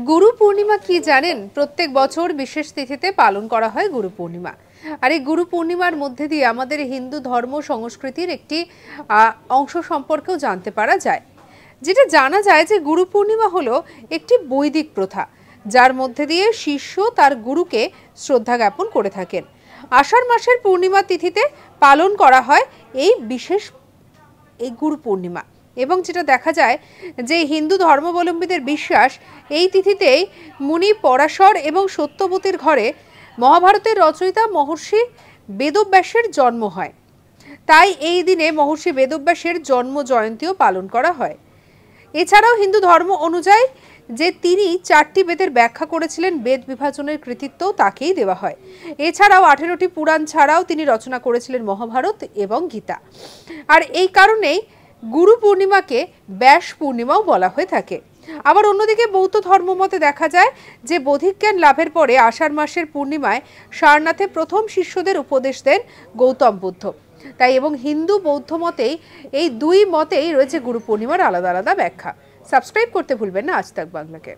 গুরু পূর্ণিমা কি জানেন? প্রত্যেক বছর বিশেষ তিথিতে পালন করা হয় গুরু পূর্ণিমা। আর এই গুরু পূর্ণিমার মধ্যে দিয়ে আমাদের হিন্দু ধর্ম সংস্কৃতির একটি অংশ সম্পর্কেও জানতে পারা যায়। যেটা জানা যায় যে গুরু পূর্ণিমা হলো একটি বৈদিক প্রথা, যার মধ্যে দিয়ে শিষ্য তার গুরুকে শ্রদ্ধা জ্ঞাপন করে থাকেন। আষাঢ় মাসের পূর্ণিমা তিথিতে পালন করা হয় এই গুরু পূর্ণিমা। এবং যেটা দেখা যায় যে হিন্দু ধর্মাবলম্বীদের বিশ্বাস, এই তিথিতেই মুনি পরাশর এবং সত্যবতীর ঘরে মহাভারতের রচয়িতা মহর্ষি বেদব্যাসের জন্ম হয়। তাই এই দিনে মহর্ষি বেদব্যাসের জন্ম জয়ন্তীও পালন করা হয়। এছাড়াও হিন্দু ধর্ম অনুযায়ী যে তিনি 4টি বেদের ব্যাখ্যা করেছিলেন, বেদ বিভাজনের কৃতিত্বও তাকেই দেওয়া হয়। এছাড়াও 18টি পুরাণ ছাড়াও তিনি রচনা করেছিলেন মহাভারত এবং গীতা। আর এই কারণেই গুরু পূর্ণিমাকে ব্যাস পূর্ণিমাও বলা হয়ে থাকে। আবার অন্যদিকে বৌদ্ধ ধর্মমতে দেখা যায় যে বোধিজ্ঞান লাভের পরে আষাঢ় মাসের পূর্ণিমায় সারনাথে প্রথম শিষ্যদের উপদেশ দেন গৌতম বুদ্ধ। তাই এবং হিন্দু বৌদ্ধ মতেই এই দুই মতেই রয়েছে গুরু পূর্ণিমার আলাদা আলাদা ব্যাখ্যা। সাবস্ক্রাইব করতে ভুলবেন না আজ তাক বাংলাকে।